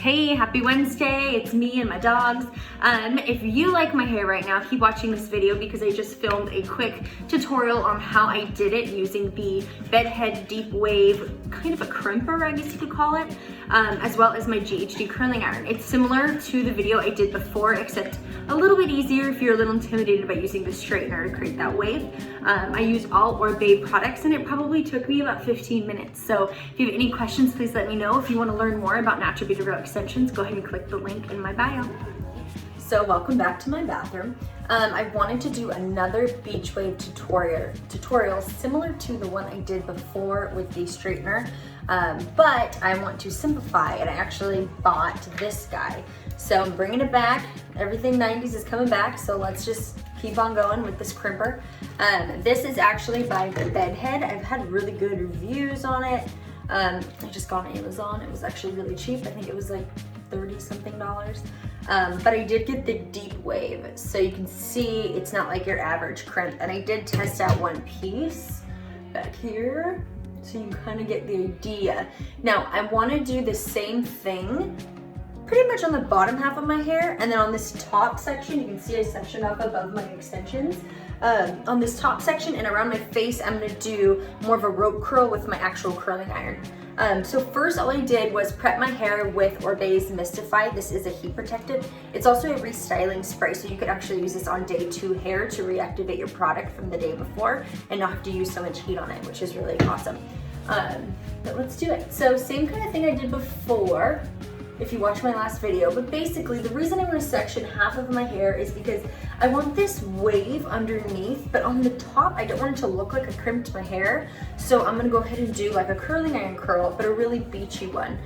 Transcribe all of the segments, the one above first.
Hey, happy Wednesday. It's me and my dogs. If you like my hair right now, keep watching this video because I just filmed a quick tutorial on how I did it using the Bedhead Deep Wave, kind of a crimper, I guess you could call it, as well as my GHD curling iron. It's similar to the video I did before, except a little bit easier if you're a little intimidated by using the straightener to create that wave. I use all Oribe products and it probably took me about 15 minutes. So if you have any questions, please let me know. If you want to learn more about natural NBR Extensions, go ahead and click the link in my bio. So welcome back to my bathroom. I wanted to do another beach wave tutorial similar to the one I did before with the straightener, but I want to simplify and I actually bought this guy. So I'm bringing it back. Everything 90s is coming back, so let's just keep on going with this crimper. This is actually by Bedhead. I've had really good reviews on it. I just got on Amazon. It was actually really cheap. I think it was like $30-something. But I did get the deep wave, so you can see it's not like your average crimp. And I did test out one piece back here, so you kind of get the idea. Now I want to do the same thing pretty much on the bottom half of my hair, and then on this top section, you can see I sectioned off above my extensions. On this top section and around my face, I'm gonna do more of a rope curl with my actual curling iron. So first, all I did was prep my hair with Oribe's Mystify. This is a heat protectant. It's also a restyling spray, so you could actually use this on day 2 hair to reactivate your product from the day before and not have to use so much heat on it, which is really awesome. But let's do it. So same kind of thing I did before, if you watch my last video, but basically the reason I want to section half of my hair is because I want this wave underneath, but on the top I don't want it to look like I crimped my hair, so I'm going to go ahead and do like a curling iron curl, but a really beachy one.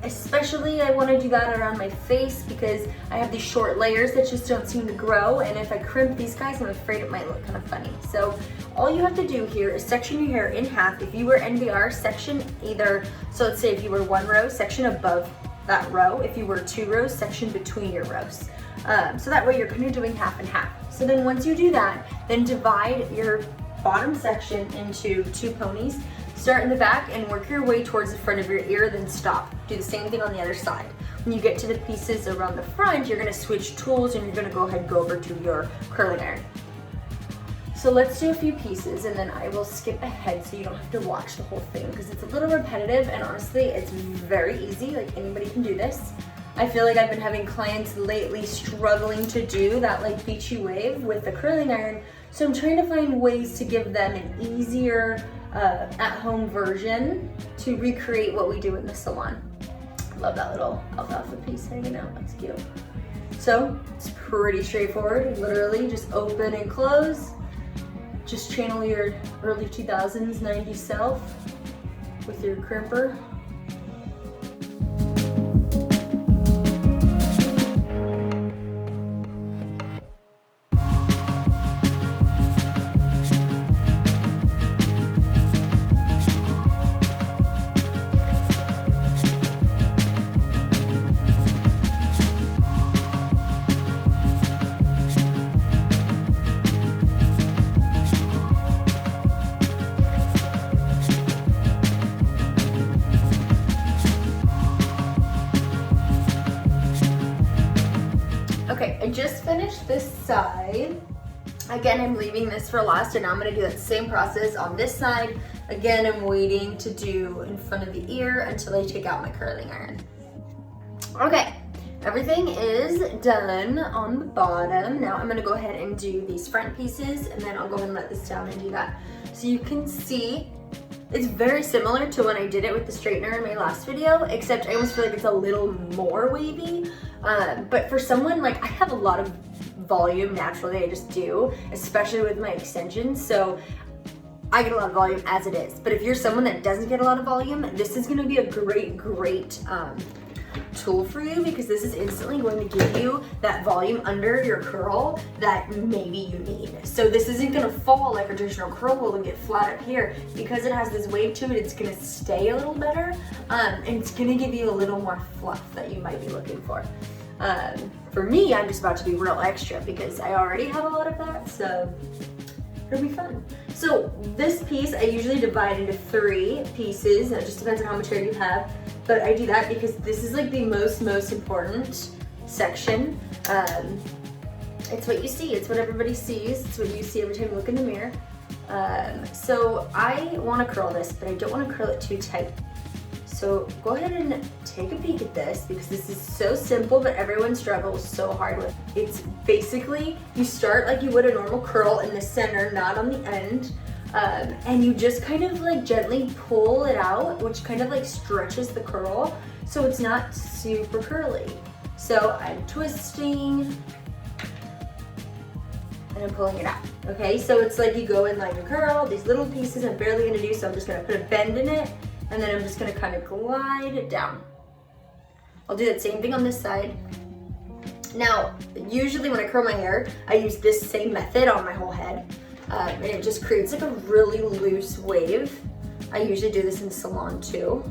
Especially I want to do that around my face because I have these short layers that just don't seem to grow, and if I crimp these guys, I'm afraid it might look kind of funny. So all you have to do here is section your hair in half. If you were NBR, section either, so let's say if you were 1 row, section above that row. If you were 2 rows, section between your rows. So that way you're kind of doing half and half. So then once you do that, then divide your bottom section into 2 ponies. Start in the back and work your way towards the front of your ear, then stop. Do the same thing on the other side. When you get to the pieces around the front, you're gonna switch tools and you're gonna go ahead and go over to your curling iron. So let's do a few pieces and then I will skip ahead so you don't have to watch the whole thing because it's a little repetitive, and honestly it's very easy, like anybody can do this. I feel like I've been having clients lately struggling to do that like beachy wave with the curling iron, so I'm trying to find ways to give them an easier at-home version to recreate what we do in the salon. Love that little alfalfa piece hanging out, that's cute. So it's pretty straightforward, literally just open and close. Just channel your early 2000s, 90s self with your crimper. Okay, I just finished this side. Again, I'm leaving this for last, and now I'm gonna do that same process on this side. Again, I'm waiting to do in front of the ear until I take out my curling iron. Okay, everything is done on the bottom. Now I'm gonna go ahead and do these front pieces, and then I'll go ahead and let this down and do that. So you can see it's very similar to when I did it with the straightener in my last video, except I almost feel like it's a little more wavy. But for someone, like I have a lot of volume naturally, I just do, especially with my extensions. So I get a lot of volume as it is. But if you're someone that doesn't get a lot of volume, this is gonna be a great tool for you because this is instantly going to give you that volume under your curl that maybe you need. So this isn't gonna fall like a traditional curl will and get flat up here. Because it has this wave to it, it's gonna stay a little better, and it's gonna give you a little more fluff that you might be looking for. For me, I'm just about to be real extra because I already have a lot of that, so it'll be fun. So this piece, I usually divide into 3 pieces. It just depends on how much hair you have. but I do that because this is like the most important section. It's what you see, it's what everybody sees, it's what you see every time you look in the mirror. So I want to curl this, but I don't want to curl it too tight. So go ahead and take a peek at this because this is so simple, but everyone struggles so hard with it. It's basically, you start like you would a normal curl in the center, not on the end. And you just kind of like gently pull it out, which kind of like stretches the curl so it's not super curly. So I'm twisting and I'm pulling it out. Okay, so it's like you go in like a curl, these little pieces I'm barely gonna do, so I'm just gonna put a bend in it and then I'm just gonna kind of glide it down. I'll do that same thing on this side. Now, usually when I curl my hair, I use this same method on my whole head. And it just creates like a really loose wave. I usually do this in Salon too.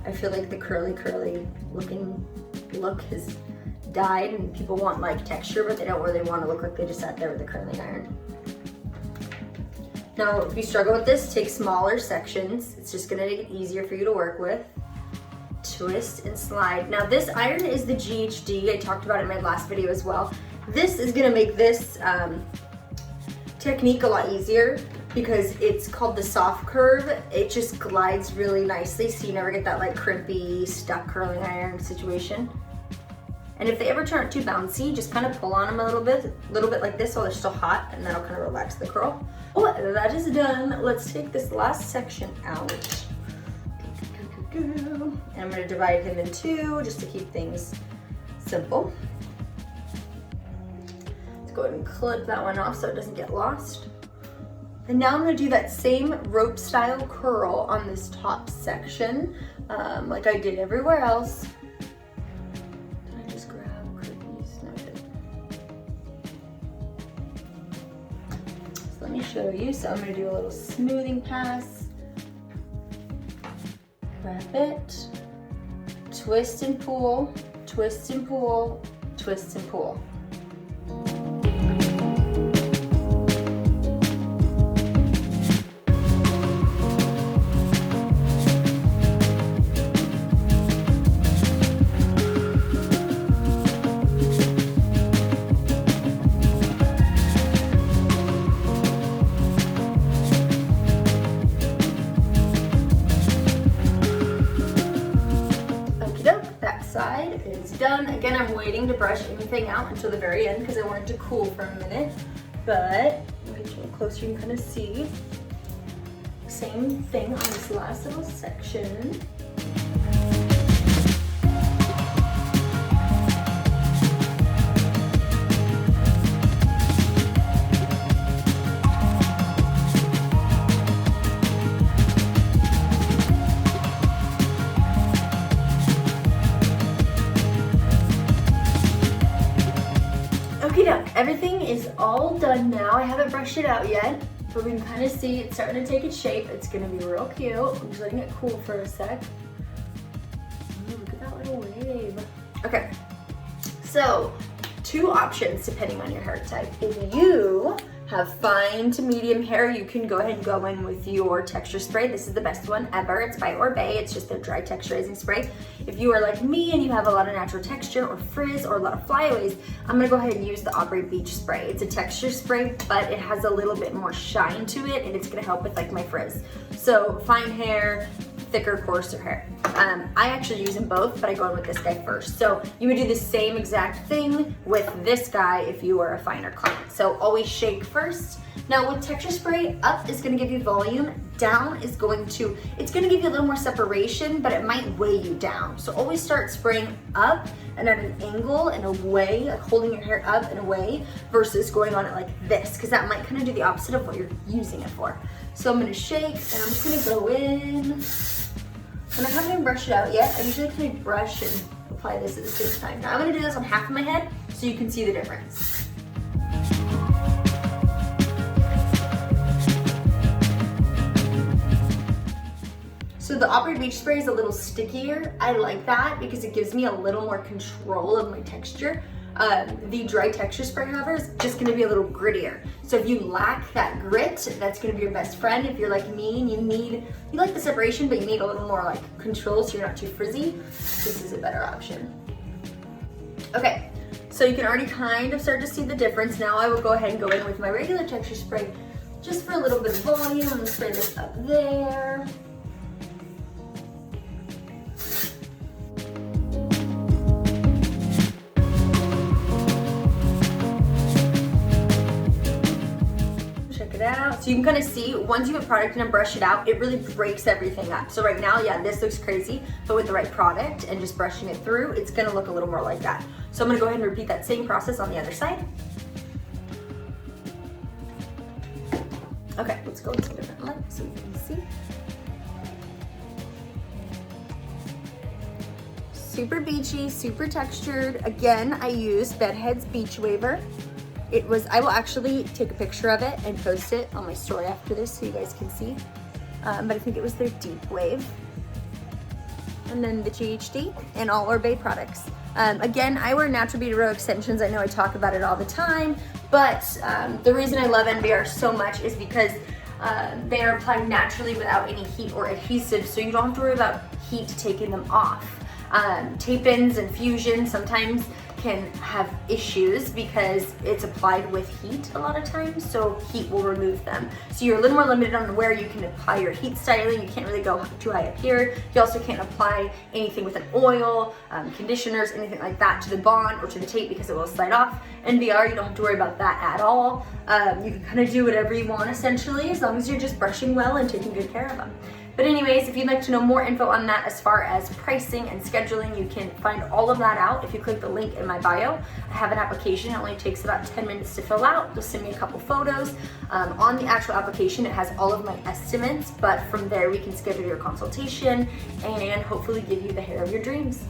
I feel like the curly looking look has died and people want like texture, but they don't really want to look like they just sat there with a curling iron. Now, if you struggle with this, take smaller sections. It's just gonna make it easier for you to work with. Twist and slide. Now this iron is the GHD. I talked about it in my last video as well. This is gonna make this technique a lot easier because it's called the soft curve. It just glides really nicely so you never get that like crimpy, stuck curling iron situation. And if they ever turn too bouncy, just kind of pull on them a little bit like this while they're still hot, and that'll kind of relax the curl. Oh, that is done. Let's take this last section out. And I'm gonna divide him in two just to keep things simple. Go ahead and clip that one off so it doesn't get lost. And now I'm gonna do that same rope style curl on this top section, like I did everywhere else. Did I just grab cookies? No, I didn't. So let me show you. So I'm gonna do a little smoothing pass. Grab it, twist and pull, twist and pull, twist and pull. Side is done. Again, I'm waiting to brush anything out until the very end because I want it to cool for a minute. But let me get a little closer, you can kind of see. Same thing on this last little section. Everything is all done now. I haven't brushed it out yet, but we can kind of see it's starting to take its shape. It's gonna be real cute. I'm just letting it cool for a sec. Ooh, look at that little wave. Okay, so 2 options depending on your hair type. If you have fine to medium hair, you can go ahead and go in with your texture spray. This is the best one ever. It's by Oribe. It's just a dry texturizing spray. If you are like me and you have a lot of natural texture or frizz or a lot of flyaways, I'm gonna go ahead and use the Apres Beach Spray. It's a texture spray, but it has a little bit more shine to it and it's gonna help with like my frizz. So fine hair, thicker, coarser hair. I actually use them both, but I go in with this guy first. So you would do the same exact thing with this guy if you were a finer client. So always shake first. Now with texture spray, up is gonna give you volume, down is going to, it's gonna give you a little more separation, but it might weigh you down. So always start spraying up and at an angle and away, like holding your hair up and away versus going on it like this, because that might kind of do the opposite of what you're using it for. So I'm gonna shake and I'm just gonna go in. And I haven't even brushed it out yet. I usually kind of brush and apply this at the same time. Now I'm gonna do this on half of my head so you can see the difference. So the Apres Beach Spray is a little stickier. I like that because it gives me a little more control of my texture. The dry texture spray, however, is just gonna be a little grittier. So if you lack that grit, that's gonna be your best friend. If you're like me and you like the separation, but you need a little more like control so you're not too frizzy, this is a better option. Okay, so you can already kind of start to see the difference. Now I will go ahead and go in with my regular texture spray just for a little bit of volume. I'm gonna spray this up there. Out. So you can kind of see once you put product in and brush it out, it really breaks everything up. So right now, yeah, this looks crazy, but with the right product and just brushing it through, it's gonna look a little more like that. So I'm gonna go ahead and repeat that same process on the other side. Okay, let's go into a different light so you can see. Super beachy, super textured. Again, I used Bedhead's Beach Waver. I will actually take a picture of it and post it on my story after this so you guys can see. But I think it was their Deep Wave. And then the GHD and all Oribe products. Again, I wear Natural Beauty Row extensions. I know I talk about it all the time, but the reason I love NBR so much is because they are applied naturally without any heat or adhesive, so you don't have to worry about heat taking them off. Tape-ins and fusions sometimes can have issues because it's applied with heat a lot of times, so heat will remove them. So you're a little more limited on where you can apply your heat styling. You can't really go too high up here. You also can't apply anything with an oil, conditioners, anything like that to the bond or to the tape because it will slide off. NBR, you don't have to worry about that at all. You can kind of do whatever you want essentially, as long as you're just brushing well and taking good care of them. But anyways, if you'd like to know more info on that as far as pricing and scheduling, you can find all of that out if you click the link in my bio. I have an application. It only takes about 10 minutes to fill out. Just send me a couple photos. On the actual application, it has all of my estimates, but from there we can schedule your consultation and hopefully give you the hair of your dreams.